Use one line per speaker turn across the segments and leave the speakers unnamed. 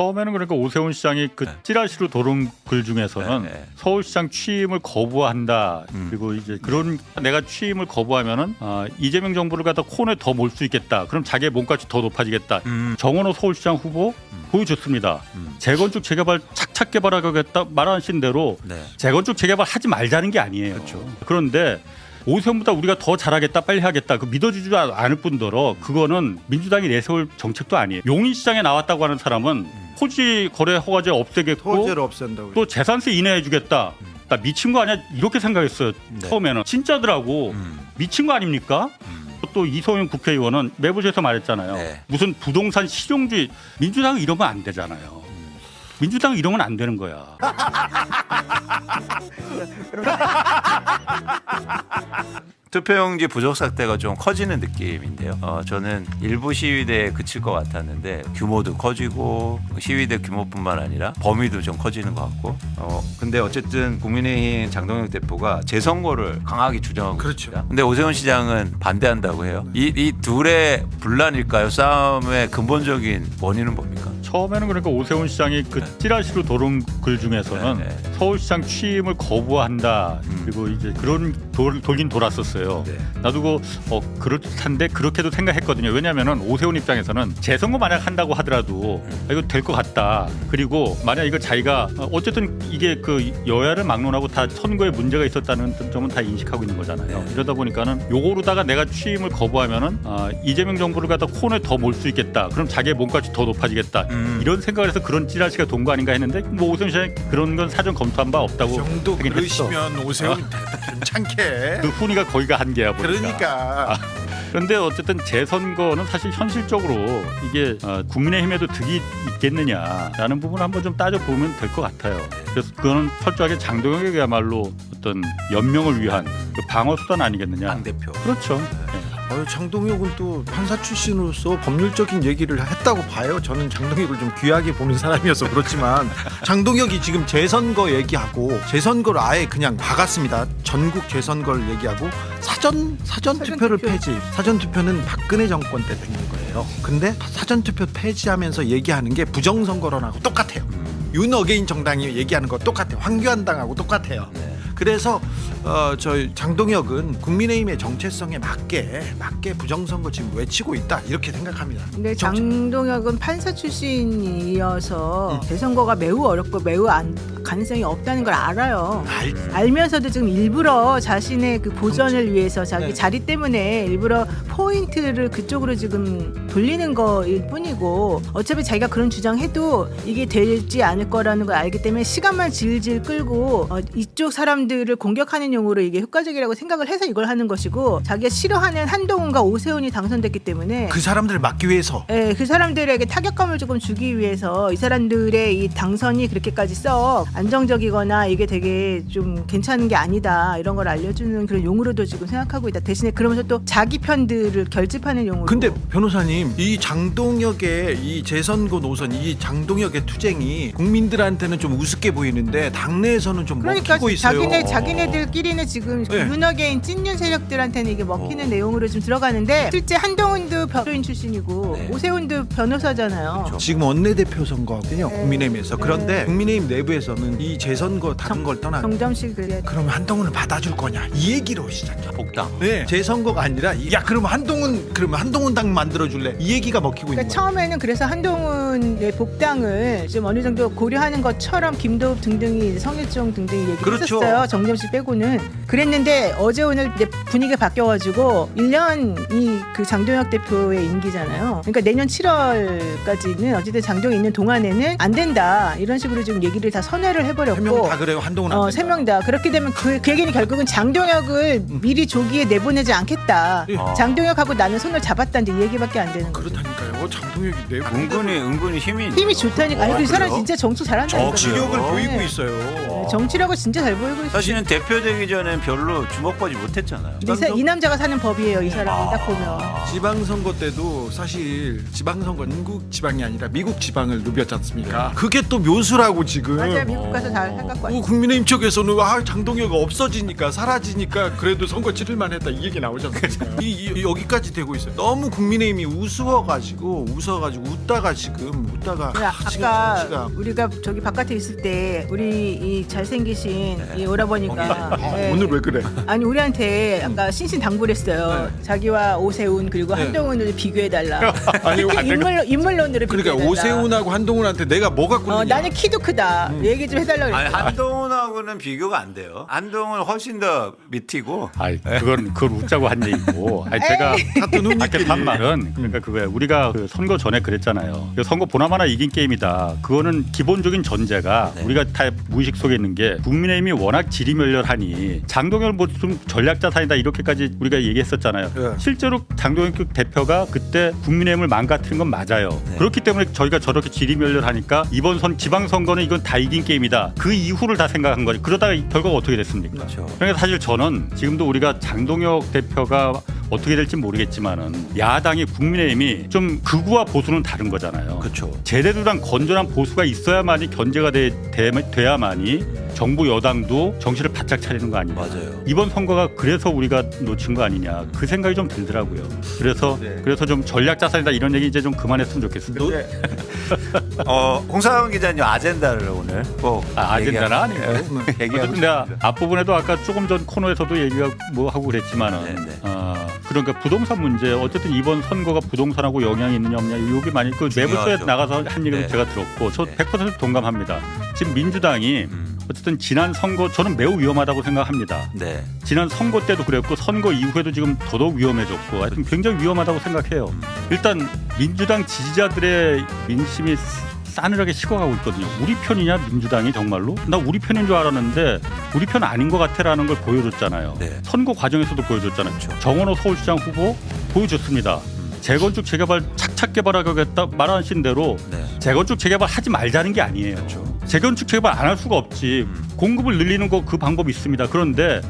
처음에는 그러니까 오세훈 시장이 그 찌라시로 도는 글 중에서는 서울시장 취임을 거부한다. 그리고 이제 그런 내가 취임을 거부하면은 이재명 정부를 갖다 코너에 더 몰 수 있겠다. 그럼 자기의 몸값이 더 높아지겠다. 정원호 서울시장 후보 보여줬습니다. 재건축 재개발 착착 개발하겠다 말하신 대로 재건축 재개발 하지 말자는 게 아니에요.
그렇죠.
그런데 오세훈보다 우리가 더 잘하겠다 빨리 하겠다 그 믿어주지 않을 뿐더러 그거는 민주당이 내세울 정책도 아니에요. 용인시장에 나왔다고 하는 사람은 토지 거래 허가제 없애겠고
토지를 없앤다고.
또 재산세 인하해주겠다. 나 미친 거 아니야 이렇게 생각했어요. 처음에는 진짜더라고. 미친 거 아닙니까? 또 이소영 국회의원은 매부쇼에서 말했잖아요. 무슨 부동산 실용주의 민주당은 이러면 안 되잖아요. 민주당은 이러면 안 되는 거야.
투표용지 부족 사태가 좀 커지는 느낌인데요. 저는 일부 시위대에 그칠 것 같았는데 규모도 커지고 시위대 규모뿐만 아니라 범위도 좀 커지는 것 같고. 근데 어쨌든 국민의힘 장동혁 대표가 재선거를 강하게 주장하고 있습니다. 근데 오세훈 시장은 반대한다고 해요. 이 둘의 분란일까요? 싸움의 근본적인 원인은 뭡니까?
처음에는 그러니까 오세훈 시장이 그 찌라시로 도는 글 중에서는 서울시장 취임을 거부한다. 그리고 이제 그런 돌긴 돌았었어요. 나도 그렇듯한데 그렇게도 생각했거든요. 왜냐하면은 오세훈 입장에서는 재선거 만약 한다고 하더라도 이거 될 것 같다. 그리고 만약 이거 자기가 어쨌든 이게 그 여야를 막론하고 다 선거에 문제가 있었다는 점은 다 인식하고 있는 거잖아요. 이러다 보니까는 요거로다가 내가 취임을 거부하면은 이재명 정부를 갖다 코너에 더 몰 수 있겠다. 그럼 자기의 몸값이 더 높아지겠다. 이런 생각을 해서 그런 찌라시가 돈 거 아닌가 했는데 뭐 오세훈 시장이 그런 건 사전 검토한 바 없다고.
그 정도 그러시면 오세훈 괜찮게.
그 훈이가 거기가 한계야 보니까.
그러니까.
그런데 어쨌든 재선거는 사실 현실적으로 이게 국민의힘에도 득이 있겠느냐라는 부분을 한번 좀 따져보면 될 것 같아요. 그래서 그거는 철저하게 장동혁에게야말로 어떤 연명을 위한 그 방어 수단 아니겠느냐.
당대표.
그렇죠.
장동혁은 또 판사 출신으로서 법률적인 얘기를 했다고 봐요. 저는 장동혁을 좀 귀하게 보는 사람이어서 그렇지만 장동혁이 지금 재선거 얘기하고 재선거를 아예 그냥 박았습니다. 전국 재선거를 얘기하고 사전 투표를 폐지. 사전 투표는 박근혜 정권 때 생긴 거예요. 근데 사전 투표 폐지하면서 얘기하는 게 부정선거론하고 똑같아요. 윤 어게인 정당이 얘기하는 거 똑같아요. 황교안당하고 똑같아요. 그래서 저희 장동혁은 국민의힘의 정체성에 맞게 부정선거 지금 외치고 있다 이렇게 생각합니다.
근데 장동혁은 판사 출신이어서 재선거가 매우 어렵고 매우 가능성이 없다는 걸 알아요. 알면서도 지금 일부러 자신의 그 보전을 위해서 자기 자리 때문에 일부러 포인트를 그쪽으로 지금 돌리는 거일 뿐이고 어차피 자기가 그런 주장해도 이게 되지 않을 거라는 걸 알기 때문에 시간만 질질 끌고 이쪽 사람들을 공격하는 용으로 이게 효과적이라고 생각을 해서 이걸 하는 것이고 자기가 싫어하는 한동훈과 오세훈이 당선됐기 때문에
그 사람들을 막기 위해서
그 사람들에게 타격감을 조금 주기 위해서 이 사람들의 이 당선이 그렇게까지 썩 안정적이거나 이게 되게 좀 괜찮은 게 아니다 이런 걸 알려주는 그런 용으로도 지금 생각하고 있다. 대신에 그러면서 또 자기 편들을 결집하는 용으로.
근데 변호사님 이 장동혁의 이 재선거 노선 이 장동혁의 투쟁이 국민들한테는 좀 우습게 보이는데 당내에서는 좀
그러니까
먹히고 있어요.
자기네들끼리는 지금 윤어게인 찐윤 세력들한테는 이게 먹히는 내용으로 좀 들어가는데 실제 한동훈도 변호인 출신이고 오세훈도 변호사잖아요.
지금 원내대표 선거하거든요. 국민의힘에서. 그런데 국민의힘 내부에서는 이 재선거 다른 걸 떠나
정점식 그래.
그러면 한동훈을 받아줄 거냐 이 얘기로 시작해요.
복당.
재선거가 아니라 야 그러면 한동훈당 만들어줄래 이 얘기가 먹히고 있는 거예요.
처음에는 그래서 한동훈의 복당을 좀 어느 정도 고려하는 것처럼 김도읍 등등이 성일종 등등이 얘기를 했었어요. 정점식 빼고는. 그랬는데 어제 오늘 분위기가 바뀌어가지고 1년이 그 장동혁 대표의 임기잖아요. 그러니까 내년 7월까지는 어쨌든 장동이 있는 동안에는 안 된다 이런 식으로 지금 얘기를 다 선회를 해버렸고
3명 다 그래요. 한동훈 안 된다.
3명 다. 그렇게 되면 그 얘기는 결국은 장동혁을 미리 조기에 내보내지 않겠다. 장동혁하고 나는 손을 잡았다는 이 얘기밖에 안 되는 거죠.
그렇다니까요. 장동혁이 내부
은근히
힘이 좋다니까. 아니 그 사람 진짜 정치 잘한다니까.
정치력을 보이고 있어요.
정치력을 진짜 잘 보이고 있어요.
사실은 대표되기 전엔 별로 주목받지 못했잖아요.
이 남자가 사는 법이에요. 이 사람은 딱 보면.
지방선거 때도 사실 지방선거 인국 지방이 아니라 미국 지방을 누볐지 않습니까? 그게 또 묘수라고 지금.
맞아요. 미국 가서 잘 해갖고 왔어요.
국민의힘 쪽에서는 장동혁이 없어지니까 사라지니까 그래도 선거 치를만 했다 이 얘기 나오지 않습니까? 여기까지 되고 있어요. 너무 국민의힘이 웃어가지고 웃다가 지금 웃다가 지금
아까
정치가
우리가 저기 바깥에 있을 때 우리 이 잘생기신 이 오라버니가
오늘 왜 그래?
아니 우리한테 아까 신신당부했어요. 자기와 오세훈 그리고 한동훈을 비교해달라.
아니
인물론으로
그러니까
비교해달라.
오세훈하고 한동훈한테 내가 뭐 갖고 있냐?
나는 키도 크다. 얘기 좀 해달라고
아니,
그랬어.
한동훈하고는 비교가 안 돼요. 한동훈은 훨씬 더 밑이고.
아이 그걸 웃자고 한 얘기고. 아니 제가
같은
아까 한 말은 그러니까 그거야. 우리가 그 선거 전에 그랬잖아요. 그 선거 보나마나 이긴 게임이다. 그거는 기본적인 전제가 우리가 다 무의식 속에 있는 게 국민의힘이 워낙 지리멸렬하니 장동혁 뭐 좀 전략자산이다 이렇게까지 우리가 얘기했었잖아요.
네.
실제로 장동혁 대표가 그때 국민의힘을 망가뜨린 건 맞아요. 그렇기 때문에 저희가 저렇게 지리멸렬하니까 이번 지방선거는 이건 다 이긴 게임이다. 그 이후를 다 생각한 거죠. 그러다가 결과가 어떻게 됐습니까?
그렇죠.
그러니까 사실 저는 지금도 우리가 장동혁 대표가 어떻게 될지 모르겠지만은 야당이 국민의힘이 좀 극우와 보수는 다른 거잖아요.
그렇죠.
제대로란 건전한 보수가 있어야만이 견제가 돼야만이 정부 여당도 정신을 바짝 차리는 거 아니냐.
맞아요.
이번 선거가 그래서 우리가 놓친 거 아니냐. 그 생각이 좀 들더라고요. 그래서 좀 전략 자산이다 이런 얘기 이제 좀 그만했으면 좋겠습니다.
공사원 기자님 아젠다를 오늘 꼭
아젠다는 아니고.
얘기하고
어쨌든 내가 앞부분에도 아까 조금 전 코너에서도 얘기가 뭐 하고 그랬지만은
네네.
그러니까 부동산 문제 어쨌든 이번 선거가 부동산하고 영향이 있느냐 없느냐 여기 많이 그 매부처에
중요하죠.
나가서 한 얘기를
네.
제가 들었고 저
네.
100% 동감합니다. 지금 민주당이 어쨌든 지난 선거 저는 매우 위험하다고 생각합니다.
네.
지난 선거 때도 그랬고 선거 이후에도 지금 더더욱 위험해졌고 하여튼 굉장히 위험하다고 생각해요. 일단 민주당 지지자들의 민심이 싸늘하게 식어가고 있거든요. 우리 편이냐 민주당이 정말로? 나 우리 편인 줄 알았는데 우리 편 아닌 것 같아라는 걸 보여줬잖아요.
네.
선거 과정에서도 보여줬잖아요.
그렇죠.
정원호 서울시장 후보 보여줬습니다. 재건축 재개발 착착 개발하겠다 말하신 대로
네.
재건축 재개발 하지 말자는 게 아니에요. 재건축 재개발 안 할 수가 없지. 공급을 늘리는 거 그 방법이 있습니다. 그런데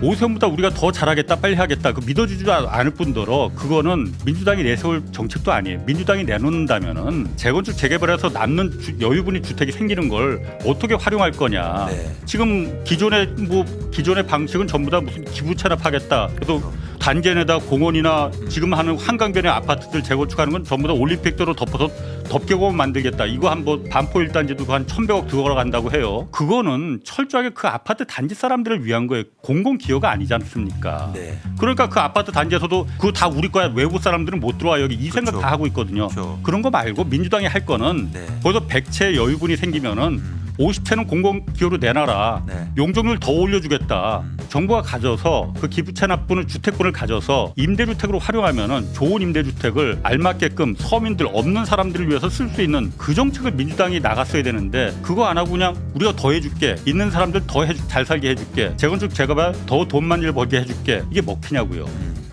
오세훈보다 우리가 더 잘하겠다 빨리 하겠다 그 믿어주지도 않을 뿐더러 그거는 민주당이 내세울 정책도 아니에요. 민주당이 내놓는다면은 재건축 재개발해서 남는 여유분이 주택이 생기는 걸 어떻게 활용할 거냐.
네.
지금 기존의 방식은 전부 다 무슨 기부 체납하겠다. 그래서 단지에다 공원이나 지금 하는 한강변의 아파트들 재건축하는 건 전부 다 올림픽대로 덮어서 덮개공원 만들겠다. 이거 한번 반포 1단지도 한 1,100억 들어간다고 해요. 그거는 철저하게 그 아파트 단지 사람들을 위한 거예요. 공공기여가 아니지 않습니까?
네.
그러니까 그 아파트 단지에서도 그거 다 우리 거야. 외부 사람들은 못 들어와 여기 이 생각
그렇죠.
다 하고 있거든요.
그렇죠.
그런 거 말고 민주당이 할 거는
네.
거기서 100채 여유분이 생기면은 50채는 공공기여로 내놔라.
네.
용적률 더 올려주겠다. 정부가 가져서 그 기부 체납분을 주택분을 가져서 임대주택으로 활용하면은 좋은 임대주택을 알맞게끔 서민들 없는 사람들을 위해서 쓸 수 있는 그 정책을 민주당이 나갔어야 되는데 그거 안 하고 그냥 우리가 더 해줄게. 있는 사람들 더 잘 살게 해줄게. 재건축 재개발 더 돈 많이 벌게 해줄게. 이게 먹히냐고요.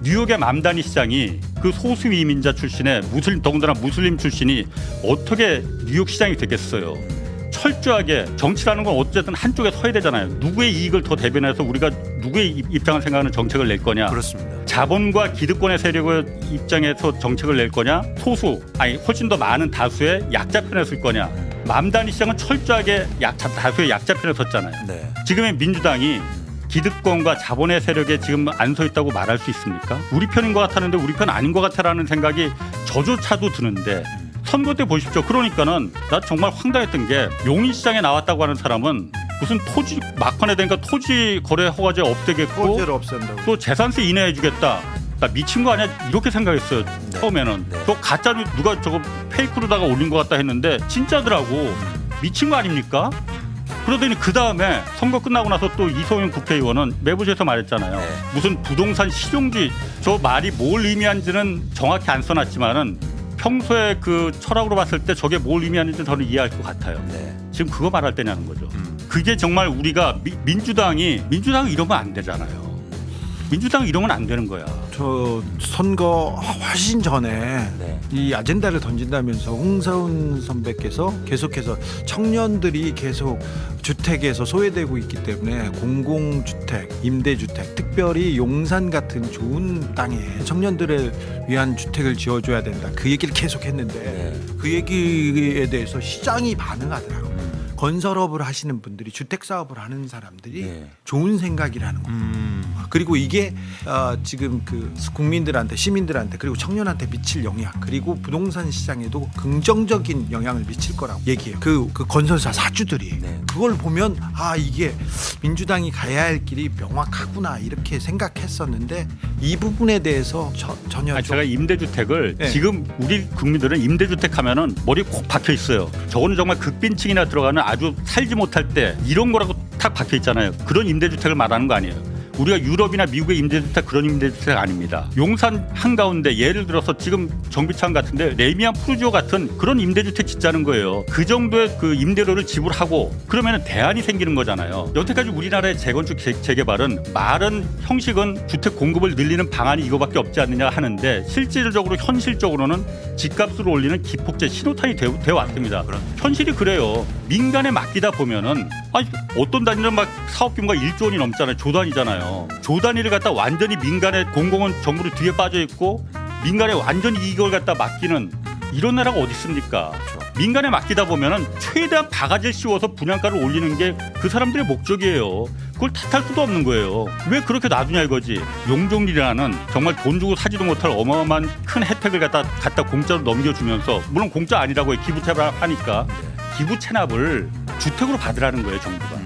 뉴욕의 맘다니 시장이 그 소수 이민자 출신의 더군다나 무슬림 출신이 어떻게 뉴욕 시장이 되겠어요. 철저하게 정치라는 건 어쨌든 한쪽에 서야 되잖아요. 누구의 이익을 더 대변해서 우리가 누구의 입장을 생각하는 정책을 낼 거냐.
그렇습니다.
자본과 기득권의 세력의 입장에서 정책을 낼 거냐. 훨씬 더 많은 다수의 약자 편에 설 거냐. 맘다니 시장은 철저하게 다수의 약자 편에 섰잖아요.
네.
지금의 민주당이 기득권과 자본의 세력에 지금 안 서 있다고 말할 수 있습니까? 우리 편인 것 같았는데 우리 편 아닌 것 같아라는 생각이 저조차도 드는데 선거 때 보십시오. 그러니까는 나 정말 황당했던 게 용인시장에 나왔다고 하는 사람은 무슨 토지 막판에 되니까 토지 거래 허가제 없애겠고
토지를 없앤다고.
또 재산세 인하해주겠다. 나 미친 거 아니야? 이렇게 생각했어요. 처음에는.
네.
또 가짜 누가 저거 페이크로다가 올린 것 같다 했는데 진짜더라고. 미친 거 아닙니까? 그러더니 그 다음에 선거 끝나고 나서 또 이소영 국회의원은 매부쇼에서 말했잖아요.
네.
무슨 부동산 실용주의 저 말이 뭘 의미하는지는 정확히 안 써놨지만은 평소에 그 철학으로 봤을 때 저게 뭘 의미하는지 저는 이해할 것 같아요.
네.
지금 그거 말할 때냐는 거죠. 그게 정말 우리가 민주당이 이러면 안 되잖아요. 민주당은 이러면 안 되는 거야.
저 선거 훨씬 전에
네.
이 아젠다를 던진다면서 홍사훈 선배께서 계속해서 청년들이 계속 주택에서 소외되고 있기 때문에 공공주택, 임대주택, 특별히 용산 같은 좋은 땅에 청년들을 위한 주택을 지어줘야 된다. 그 얘기를 계속했는데
네.
그 얘기에 대해서 시장이 반응하더라고요. 건설업을 하시는 분들이 주택 사업을 하는 사람들이
네.
좋은 생각이라는 겁니다. 그리고 이게 지금 그 국민들한테 시민들한테 그리고 청년한테 미칠 영향 그리고 부동산 시장에도 긍정적인 영향을 미칠 거라고 얘기해요. 그 건설사 사주들이
네.
그걸 보면 이게 민주당이 가야 할 길이 명확하구나 이렇게 생각했었는데 이 부분에 대해서 전혀
제가 임대주택을
네.
지금 우리 국민들은 임대주택 하면은 머리에 콕 박혀 있어요. 저거는 정말 극빈층이나 들어가는 아주 살지 못할 때 이런 거라고 탁 박혀 있잖아요. 그런 임대주택을 말하는 거 아니에요. 우리가 유럽이나 미국의 임대주택 그런 임대주택 아닙니다. 용산 한가운데 예를 들어서 지금 정비창 같은데 레미안 푸르지오 같은 그런 임대주택 짓자는 거예요. 그 정도의 그 임대료를 지불하고 그러면 대안이 생기는 거잖아요. 여태까지 우리나라의 재건축 재개발은 말은 형식은 주택 공급을 늘리는 방안이 이거밖에 없지 않느냐 하는데 실질적으로 현실적으로는 집값을 올리는 기폭제 신호탄이 되어 왔습니다. 현실이 그래요. 민간에 맡기다 보면은 어떤 단위는 막 사업 규모가 1조 원이 넘잖아요. 조 단위잖아요. 조 단위를 갖다 완전히 민간의 공공은 정부로 뒤에 빠져 있고 민간에 완전히 이걸 갖다 맡기는 이런 나라가 어디 있습니까? 민간에 맡기다 보면은 최대한 바가지를 씌워서 분양가를 올리는 게 그 사람들의 목적이에요. 그걸 탓할 수도 없는 거예요. 왜 그렇게 놔두냐 이거지. 용적률이라는 정말 돈 주고 사지도 못할 어마어마한 큰 혜택을 갖다 공짜로 넘겨주면서 물론 공짜 아니라고 해. 기부 체납하니까 기부 체납을 주택으로 받으라는 거예요 정부가.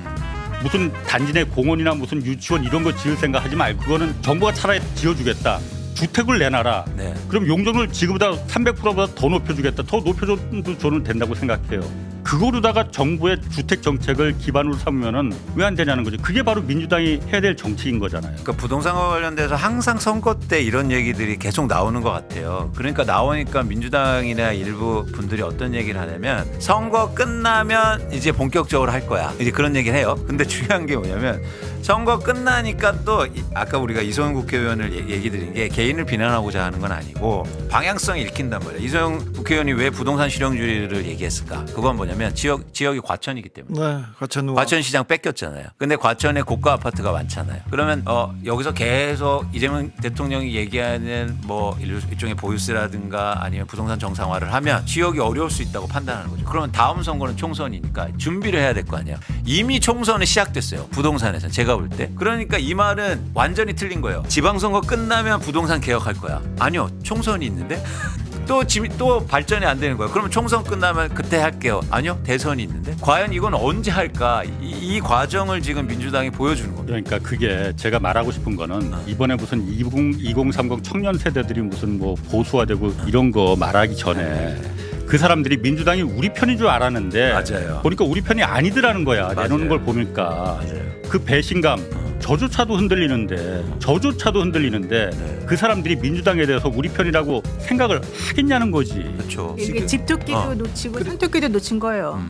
무슨 단지 내 공원이나 무슨 유치원 이런 거 지을 생각 하지 말고 그거는 정부가 차라리 지어주겠다. 주택을 내놔라.
네.
그럼 용적률 지금보다 300%보다 더 높여주겠다. 더 높여줘도 저는 된다고 생각해요. 그거로다가 정부의 주택 정책을 기반으로 삼으면은 왜 안 되냐는 거죠. 그게 바로 민주당이 해야 될 정책인 거잖아요.
그러니까 부동산과 관련돼서 항상 선거 때 이런 얘기들이 계속 나오는 것 같아요. 그러니까 나오니까 민주당이나 일부 분들이 어떤 얘기를 하냐면 선거 끝나면 이제 본격적으로 할 거야. 이제 그런 얘기를 해요. 근데 중요한 게 뭐냐면 선거 끝나니까 또 아까 우리가 이소영 국회의원을 얘기 드린 게 개인을 비난하고자 하는 건 아니고 방향성이 읽힌단 말이에요. 이소영 국회의원이 왜 부동산 실용주의를 얘기했을까? 그건 뭐냐면 지역이 과천이기 때문에.
네,
과천 시장 뺏겼잖아요. 근데 과천에 고가 아파트가 많잖아요. 그러면 여기서 계속 이재명 대통령이 얘기하는 뭐 일종의 보유세라든가 아니면 부동산 정상화를 하면 지역이 어려울 수 있다고 판단하는 거죠. 그러면 다음 선거는 총선이니까 준비를 해야 될 거 아니에요. 이미 총선이 시작됐어요. 부동산에서 제가 볼 때. 그러니까 이 말은 완전히 틀린 거예요. 지방선거 끝나면 부동산 개혁할 거야. 아니요. 총선이 있는데 또 발전이 안 되는 거예요. 그러면 총선 끝나면 그때 할게요. 아니요. 대선이 있는데 과연 이건 언제 할까? 이 과정을 지금 민주당이 보여주는 겁니다.
그러니까 그게 제가 말하고 싶은 거는 이번에 무슨 2030 청년 세대들이 무슨 뭐 보수화되고 이런 거 말하기 전에 그 사람들이 민주당이 우리 편인 줄 알았는데
맞아요.
보니까 우리 편이 아니더라는 거야. 내놓는 걸 보니까 그 배신감 저조차도 흔들리는데 그 사람들이 민주당에 대해서 우리 편이라고 생각을 하겠냐는 거지.
그렇죠.
이게 집토끼도 놓치고 산토끼도 놓친 거예요.